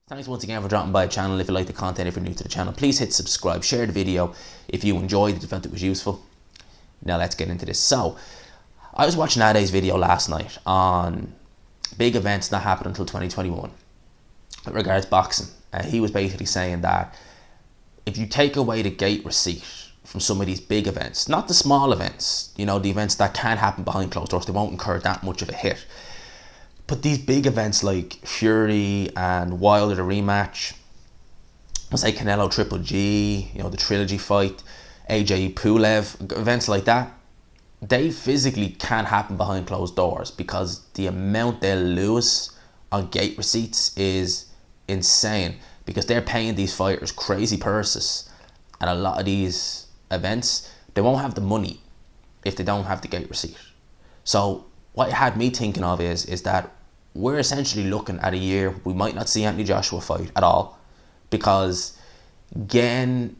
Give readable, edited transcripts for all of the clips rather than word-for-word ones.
Thanks once again for dropping by the channel. If you like the content, if you're new to the channel, please hit subscribe, share the video if you enjoyed it, if you felt it was useful. Now let's get into this. So, I was watching Ade's video last night on big events not happening until 2021 with regards to boxing. He was basically saying that if you take away the gate receipt from some of these big events, not the small events, the events that can happen behind closed doors, they won't incur that much of a hit. But these big events like Fury and Wilder the rematch, let's say Canelo Triple G, the trilogy fight, AJ Pulev, events like that, they physically can't happen behind closed doors because the amount they'll lose on gate receipts is insane, because they're paying these fighters crazy purses. And a lot of these events, they won't have the money if they don't have the gate receipt. So what it had me thinking of is that we're essentially looking at a year we might not see Anthony Joshua fight at all, because again,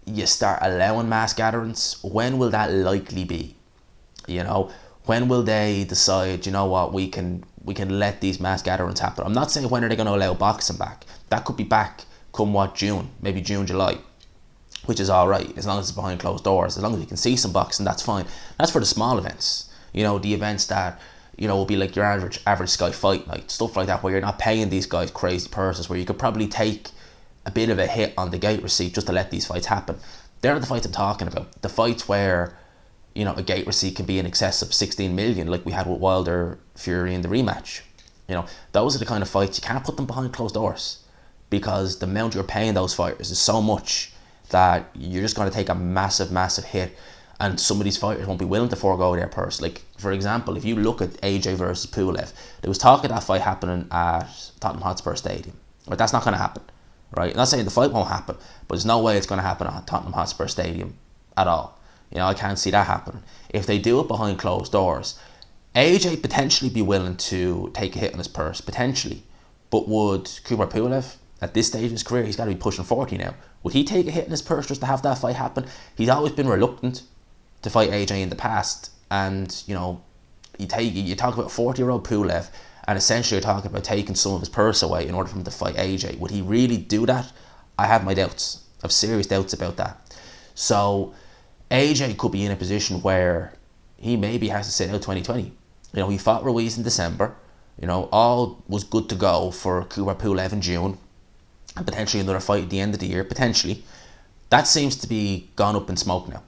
you start allowing mass gatherings. When will that likely be? When will they decide, we can let these mass gatherings happen? I'm not saying when are they going to allow boxing back. That could be back come June, maybe June, July, which is all right as long as it's behind closed doors. As long as you can see some boxing, that's fine. That's for the small events. The events that will be like your average Sky Fight Night, stuff like that, where you're not paying these guys crazy purses, where you could probably take a bit of a hit on the gate receipt just to let these fights happen. They're the fights I'm talking about. The fights where a gate receipt can be in excess of 16 million, like we had with Wilder Fury in the rematch. Those are the kind of fights you can't put them behind closed doors, because the amount you're paying those fighters is so much that you're just going to take a massive hit, and some of these fighters won't be willing to forego their purse. Like, for example, if you look at AJ versus Pulev, there was talk of that fight happening at Tottenham Hotspur Stadium. But that's not going to happen, right? I'm not saying the fight won't happen, but there's no way it's going to happen at Tottenham Hotspur Stadium at all. I can't see that happening. If they do it behind closed doors, AJ potentially be willing to take a hit on his purse, potentially. But would Kubrat Pulev, at this stage of his career, he's got to be pushing 40 now, would he take a hit in his purse just to have that fight happen? He's always been reluctant to fight AJ in the past, and you talk about 40-year-old Pulev, and essentially you're talking about taking some of his purse away in order for him to fight AJ. Would he really do that? I have my doubts. I have serious doubts about that. So AJ could be in a position where he maybe has to sit out 2020. He fought Ruiz in December. All was good to go for Kubrat Pulev in June, and potentially another fight at the end of the year, potentially. That seems to be gone up in smoke now.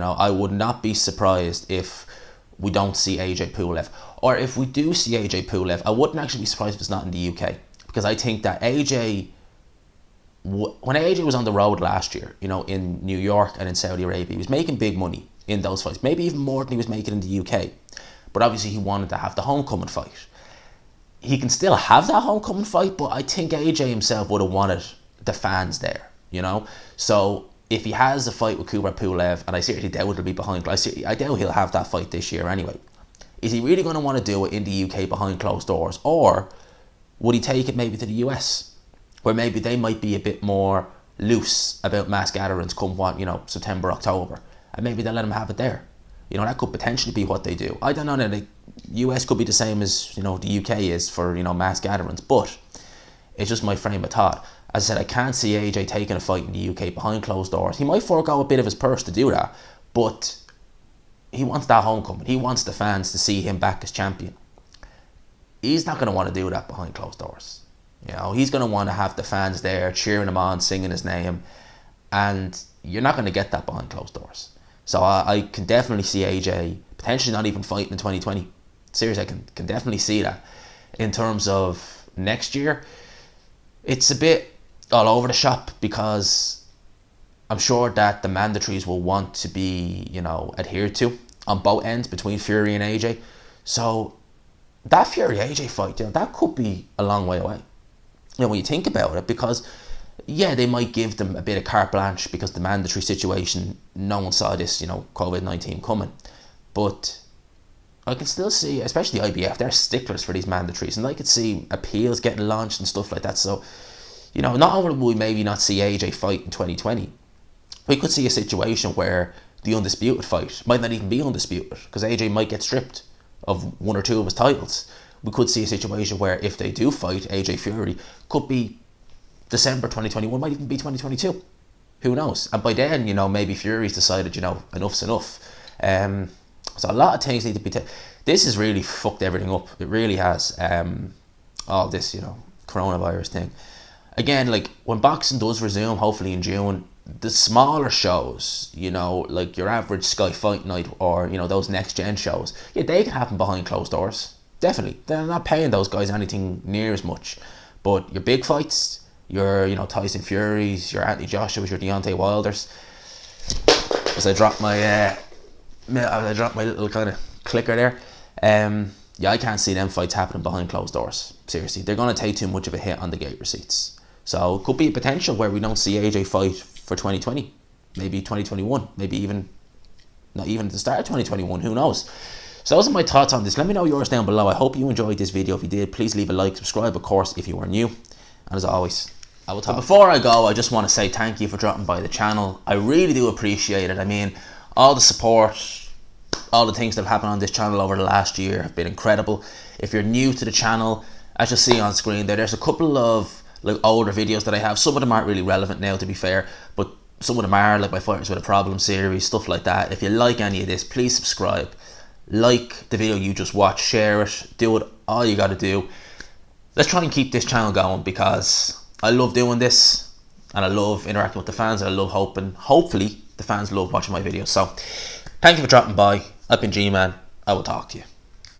I would not be surprised if we don't see AJ Pulev, or if we do see AJ Pulev, I wouldn't actually be surprised if it's not in the UK, because I think that when AJ was on the road last year, in New York and in Saudi Arabia, he was making big money in those fights, maybe even more than he was making in the UK. But obviously he wanted to have the homecoming fight. He can still have that homecoming fight, but I think AJ himself would have wanted the fans there, So if he has a fight with Kubrat Pulev, and I seriously doubt it'll be behind, I doubt he'll have that fight this year anyway. Is he really going to want to do it in the UK behind closed doors, or would he take it maybe to the US, where maybe they might be a bit more loose about mass gatherings come September, October, and maybe they'll let him have it there. That could potentially be what they do. I don't know, the US could be the same as the UK is for mass gatherings, but it's just my frame of thought. As I said, I can't see AJ taking a fight in the UK behind closed doors. He might forego a bit of his purse to do that, but he wants that homecoming. He wants the fans to see him back as champion. He's not going to want to do that behind closed doors. He's going to want to have the fans there cheering him on, singing his name, and you're not going to get that behind closed doors. So I can definitely see AJ potentially not even fighting in 2020. Seriously, I can definitely see that. In terms of next year, it's a bit all over the shop, because I'm sure that the mandatories will want to be, adhered to on both ends between Fury and AJ. So that Fury AJ fight, that could be a long way away. When you think about it, because they might give them a bit of carte blanche because the mandatory situation, no one saw this, COVID-19 coming. But I can still see, especially IBF, they're sticklers for these mandatories, and I could see appeals getting launched and stuff like that. So, not only will we maybe not see AJ fight in 2020, we could see a situation where the undisputed fight might not even be undisputed, because AJ might get stripped of one or two of his titles. We could see a situation where if they do fight, AJ Fury could be December 2021, might even be 2022. Who knows? And by then, you know, maybe Fury's decided, you know, enough's enough. So a lot of things need to be this has really fucked everything up. It really has. All this, you know, coronavirus thing. Again, like, when boxing does resume, hopefully in June, the smaller shows, you know, like your average Sky Fight Night, or, you know, those next gen shows, yeah, they can happen behind closed doors. Definitely. They're not paying those guys anything near as much. But your big fights, your, you know, Tyson Furies, your Anthony Joshua's, your Deontay Wilders, as I drop my little kind of clicker there, yeah, I can't see them fights happening behind closed doors. Seriously, they're going to take too much of a hit on the gate receipts. So it could be a potential where we don't see AJ fight for 2020, maybe 2021, maybe even not even at the start of 2021. Who knows? So those are my thoughts on this. Let me know yours down below. I hope you enjoyed this video. If you did, please leave a like, subscribe, of course, if you are new. And as always, I will talk. So before I go, I just want to say thank you for dropping by the channel. I really do appreciate it. I mean, all the support, all the things that have happened on this channel over the last year have been incredible. If you're new to the channel, as you see on screen there's a couple of like older videos that I have. Some of them aren't really relevant now, to be fair, but some of them are, like my Fighters with a Problem series, stuff like that. If you like any of this, please subscribe, like the video you just watched, share it, do it, all you gotta do. Let's try and keep this channel going, because I love doing this and I love interacting with the fans, and I love hopefully the fans love watching my videos. So thank you for dropping by. I've been G-Man. I will talk to you.